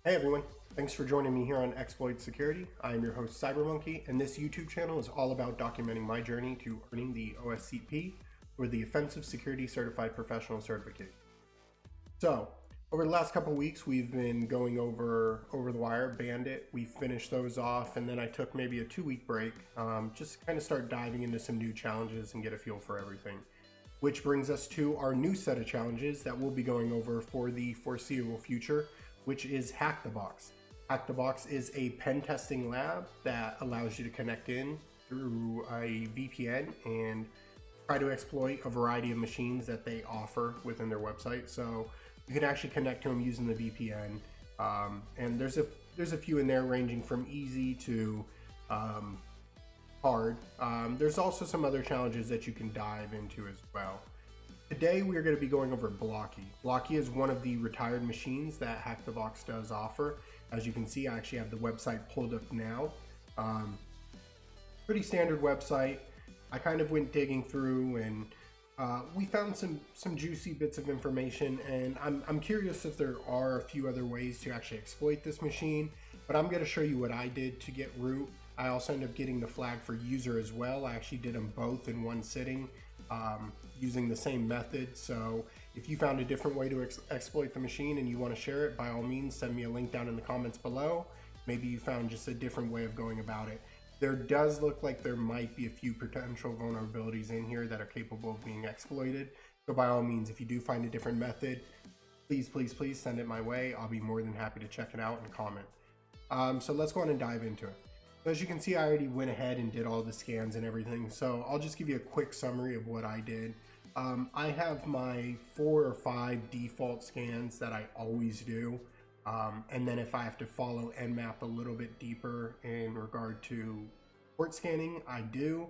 Hey everyone, thanks for joining me here on Exploit Security. I am your host CyberMunky, and this YouTube channel is all about documenting my journey to earning the OSCP, or the Offensive Security Certified Professional Certificate. So, over the last couple weeks, we've been going over the wire, Bandit. We finished those off, and then I took maybe a 2-week break, just to kind of start diving into some new challenges and get a feel for everything. Which brings us to our new set of challenges that we'll be going over for the foreseeable future, which is HacktheBox. HacktheBox is a pen testing lab that allows you to connect in through a VPN and try to exploit a variety of machines that they offer within their website. So you can actually connect to them using the VPN, and there's a few in there ranging from easy to hard. There's also some other challenges that you can dive into as well. Today we are going to be going over Blocky. Blocky is one of the retired machines that HacktheBox does offer. As you can see, I actually have the website pulled up now. Pretty standard website. I kind of went digging through and we found some juicy bits of information, and I'm curious if there are a few other ways to actually exploit this machine, but I'm going to show you what I did to get root. I also ended up getting the flag for user as well. I actually did them both in one sitting, using the same method. So if you found a different way to exploit the machine and you want to share it, by all means send me a link down in the comments below. Maybe you found just a different way of going about it. There does look like there might be a few potential vulnerabilities in here that are capable of being exploited. So by all means, if you do find a different method, please send it my way. I'll be more than happy to check it out and comment. So let's go on and dive into it. So as you can see, I already went ahead and did all the scans and everything. So I'll just give you a quick summary of what I did. I have my 4 or 5 default scans that I always do. And then if I have to follow Nmap a little bit deeper in regard to port scanning, I do.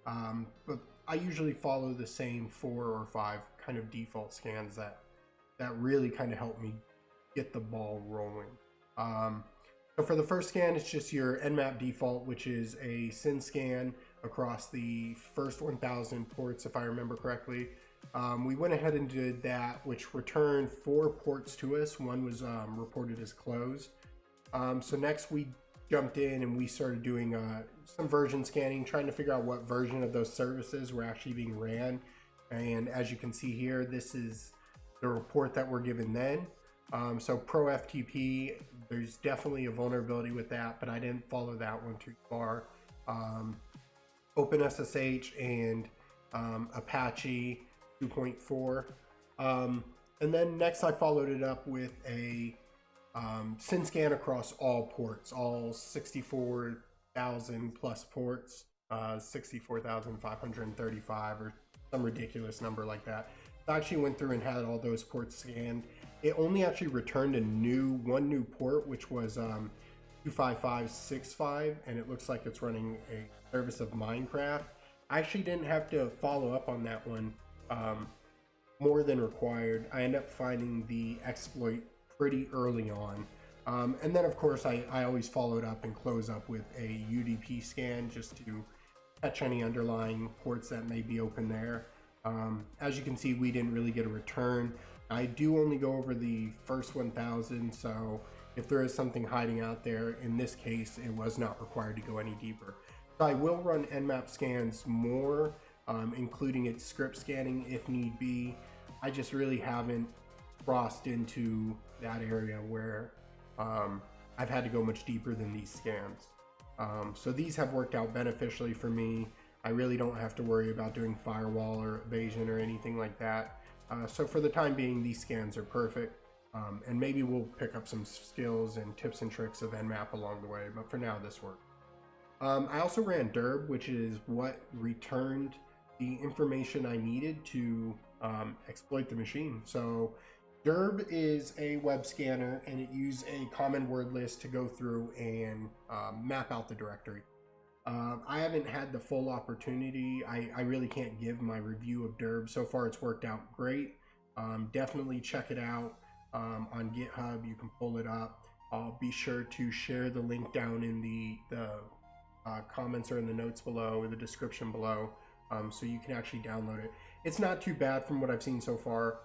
But I usually follow the same 4 or 5 kind of default scans that really kind of help me get the ball rolling. So for the first scan, it's just your Nmap default, which is a SYN scan across the first 1,000 ports, if I remember correctly. We went ahead and did that, which returned 4 ports to us. One was reported as closed. So next we jumped in and we started doing some version scanning, trying to figure out what version of those services were actually being ran. And as you can see here, this is the report that we're given then. So pro FTP, there's definitely a vulnerability with that, but I didn't follow that one too far. OpenSSH and Apache 2.4. And then next I followed it up with a SYN scan across all ports, all 64,000 plus ports, 64,535 or some ridiculous number like that. I actually went through and had all those ports scanned. It only actually returned one new port, which was 25565, and it looks like it's running a service of Minecraft. I actually didn't have to follow up on that one more than required. I ended up finding the exploit pretty early on. And then of course I always followed up and close up with a UDP scan just to catch any underlying ports that may be open there. As you can see, we didn't really get a return. I do only go over the first 1,000, so if there is something hiding out there, in this case, it was not required to go any deeper. So I will run Nmap scans more, including its script scanning if need be. I just really haven't crossed into that area where I've had to go much deeper than these scans. So these have worked out beneficially for me. I really don't have to worry about doing firewall or evasion or anything like that. So for the time being, these scans are perfect. And maybe we'll pick up some skills and tips and tricks of Nmap along the way, but for now this worked. I also ran DERB, which is what returned the information I needed to exploit the machine. So DERB is a web scanner, and it used a common word list to go through and map out the directory. I haven't had the full opportunity. I really can't give my review of DERB. So far it's worked out great. Definitely check it out on GitHub. You can pull it up. I'll be sure to share the link down in the comments or in the notes below or the description below, so you can actually download it. It's not too bad from what I've seen so far.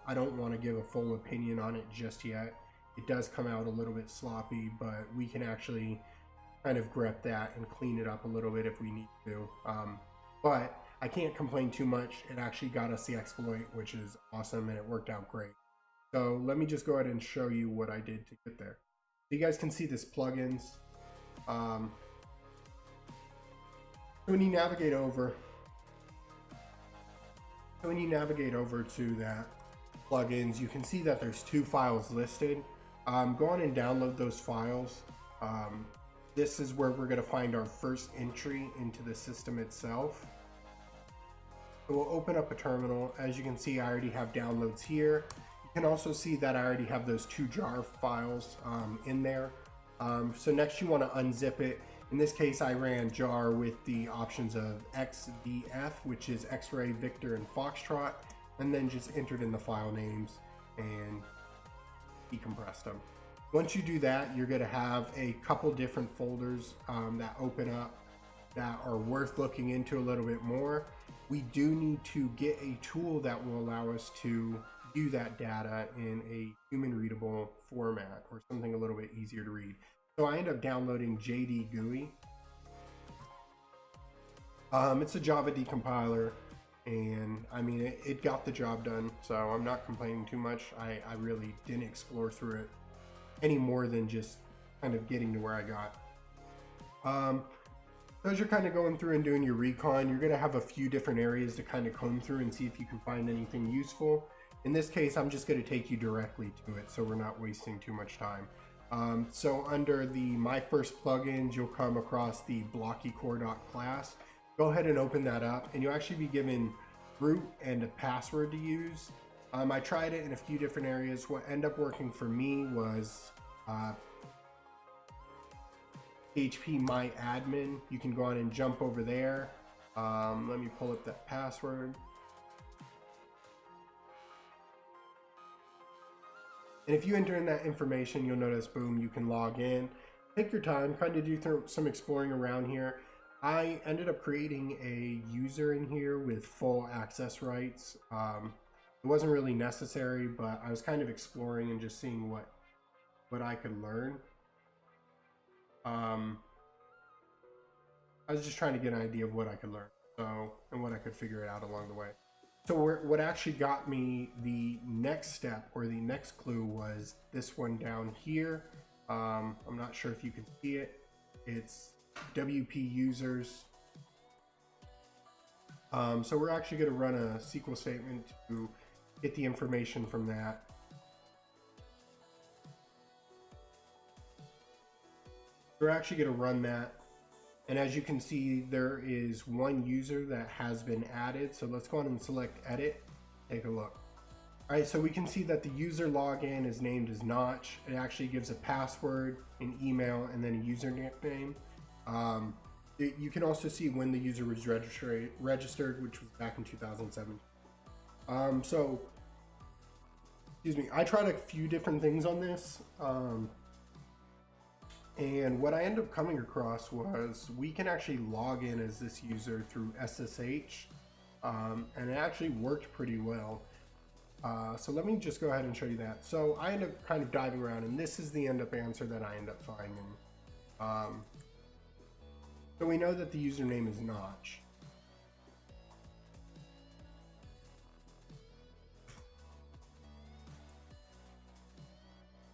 I don't want to give a full opinion on it just yet. it does come out a little bit sloppy, but we can actually kind of grep that and clean it up a little bit if we need to. But I can't complain too much. It actually got us the exploit, which is awesome, and it worked out great. So let me just go ahead and show you what I did to get there. So you guys can see this plugins. So when you navigate over to that plugins, you can see that there's 2 files listed. Go on and download those files. This is where we're going to find our first entry into the system itself. So we'll open up a terminal. As you can see, I already have downloads here. You can also see that I already have those 2 jar files in there. So next you want to unzip it. In this case, I ran jar with the options of XVF, which is X-Ray, Victor, and Foxtrot, and then just entered in the file names and decompressed them. Once you do that, you're going to have a couple different folders that open up that are worth looking into a little bit more. We do need to get a tool that will allow us to view that data in a human readable format or something a little bit easier to read. So I end up downloading JD GUI. It's a Java decompiler, and I mean it got the job done, so I'm not complaining too much. I really didn't explore through it any more than just kind of getting to where I got. As you're kind of going through and doing your recon, you're going to have a few different areas to kind of comb through and see if you can find anything useful. In this case, I'm just going to take you directly to it, so we're not wasting too much time. So under the My First Plugins, you'll come across the Blocky core.class. Go ahead and open that up, and you'll actually be given root and a password to use. I tried it in a few different areas. What ended up working for me was PHP My Admin. You can go on and jump over there. Let me pull up that password. And if you enter in that information, you'll notice, boom, you can log in. Take your time, kind of do some exploring around here. I ended up creating a user in here with full access rights. It wasn't really necessary, but I was kind of exploring and just seeing what I could learn. I was just trying to get an idea of what I could learn, and what I could figure it out along the way. So what actually got me the next step, or the next clue, was this one down here. I'm not sure if you can see it. It's WP users. So we're actually going to run a SQL statement to get the information from that. We're actually going to run that. And as you can see, there is one user that has been added. So let's go on and select edit, take a look. All right, so we can see that the user login is named as Notch. It actually gives a password, an email, and then a username. You can also see when the user was registered, which was back in 2007. So, excuse me, I tried a few different things on this. And what I ended up coming across was we can actually log in as this user through SSH, and it actually worked pretty well. So let me just go ahead and show you that. So I ended up kind of diving around, and this is the answer that I end up finding. So we know that the username is Notch.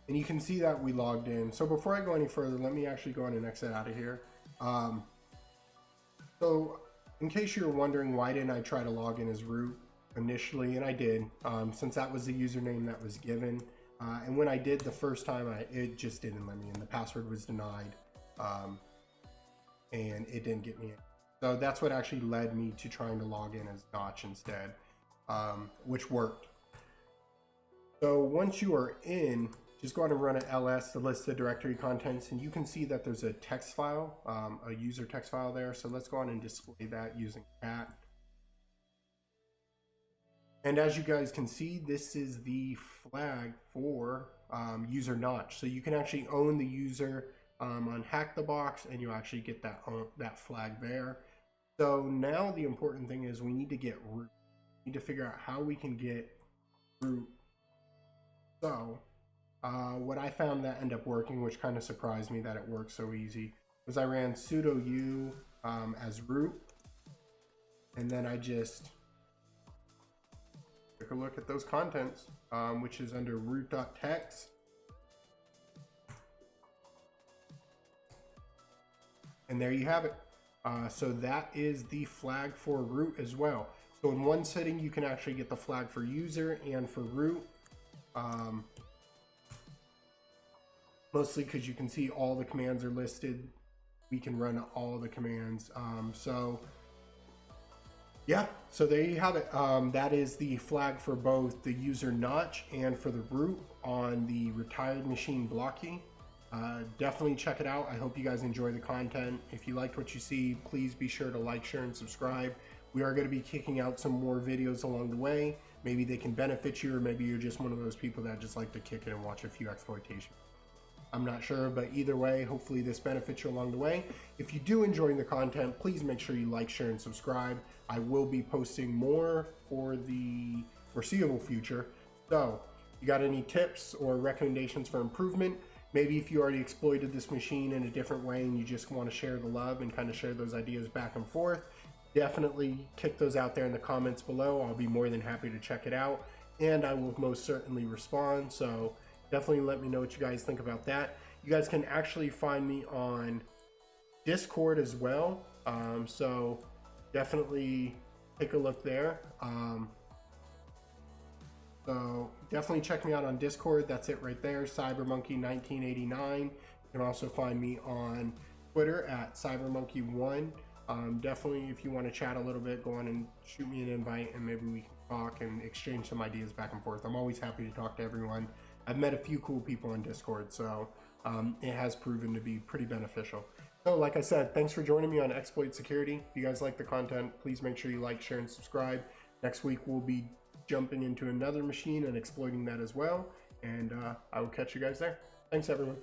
And you can see that we logged in. So before I go any further, let me actually go on and exit out of here. So in case you're wondering, why didn't I try to log in as root initially? And I did, since that was the username that was given. And when I did the first time, it just didn't let me in. The password was denied, and it didn't get me in. So that's what actually led me to trying to log in as Notch instead, which worked. So once you are in, just go ahead and run an ls to list the directory contents, and you can see that there's a text file, a user text file there. So let's go on and display that using cat. And as you guys can see, this is the flag for user Notch. So you can actually own the user on HacktheBox, and you actually get that flag there. So now the important thing is we need to get root. We need to figure out how we can get root. So what I found that ended up working, which kind of surprised me that it worked so easy, was I ran sudo u as root, and then I just took a look at those contents, which is under root.txt. And there you have it. So that is the flag for root as well. So in one setting, you can actually get the flag for user and for root. Mostly because you can see all the commands are listed. We can run all the commands. So yeah, so there you have it. That is the flag for both the user notch and for the root on the retired machine Blocky. Definitely check it out. I hope you guys enjoy the content. If you liked what you see, please be sure to like, share, and subscribe. We are going to be kicking out some more videos along the way. Maybe they can benefit you, or maybe you're just one of those people that just like to kick it and watch a few exploitations. I'm not sure, but either way, hopefully this benefits you along the way. If you do enjoy the content, please make sure you like, share, and subscribe. I will be posting more for the foreseeable future. So, you got any tips or recommendations for improvement? Maybe if you already exploited this machine in a different way and you just want to share the love and kind of share those ideas back and forth, definitely kick those out there in the comments below. I'll be more than happy to check it out, and I will most certainly respond. So definitely let me know what you guys think about that. You guys can actually find me on Discord as well. So definitely take a look there. So definitely check me out on Discord. That's it right there, CyberMunky1989. You can also find me on Twitter at CyberMunky1. Definitely, if you want to chat a little bit, go on and shoot me an invite, and maybe we can talk and exchange some ideas back and forth. I'm always happy to talk to everyone. I've met a few cool people on Discord, so it has proven to be pretty beneficial. So like I said, thanks for joining me on Exploit Security. If you guys like the content, please make sure you like, share, and subscribe. Next week, we'll be jumping into another machine and exploiting that as well. And I will catch you guys there. Thanks, everyone.